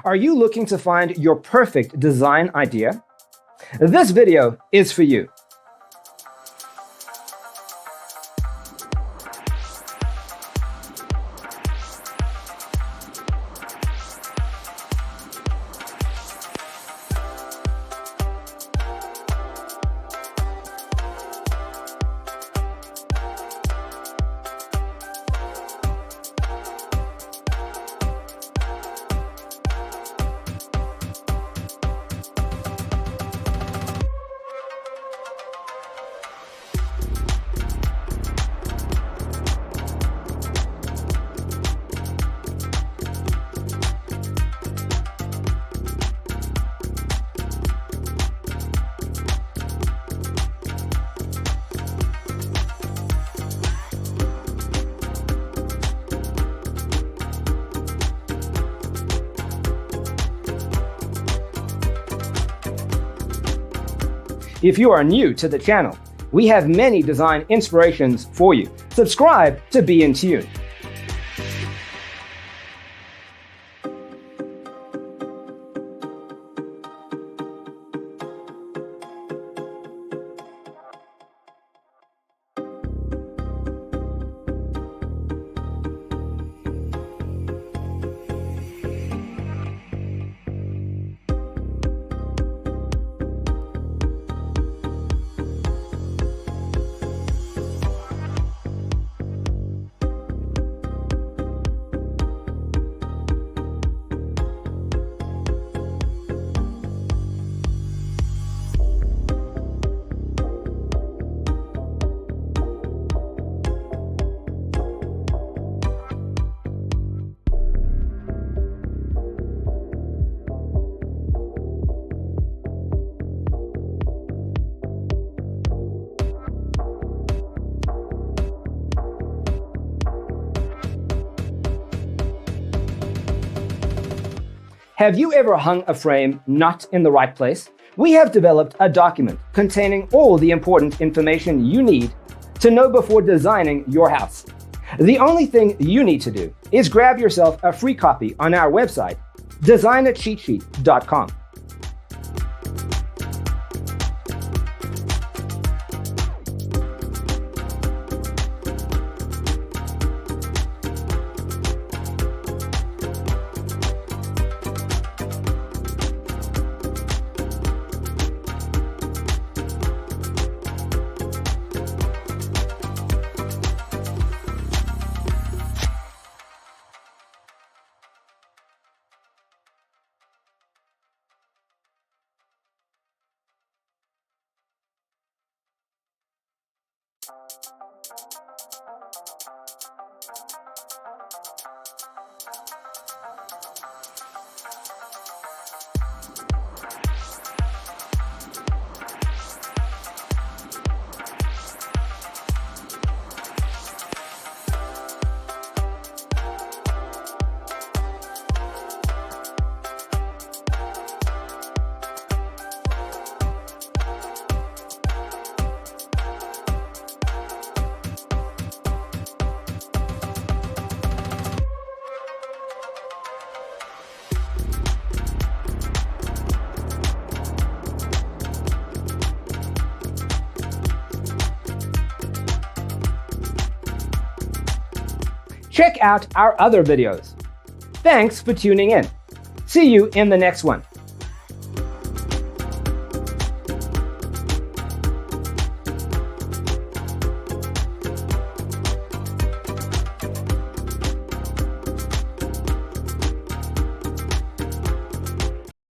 Are you looking to find your perfect design idea? This video is for you. If you are new to the channel, we have many design inspirations for you. Subscribe to be in tune. Have you ever hung a frame not in the right place? We have developed a document containing all the important information you need to know before designing your house. The only thing you need to do is grab yourself a free copy on our website, designacheatsheet.com. Check out our other videos. Thanks for tuning in. See you in the next one.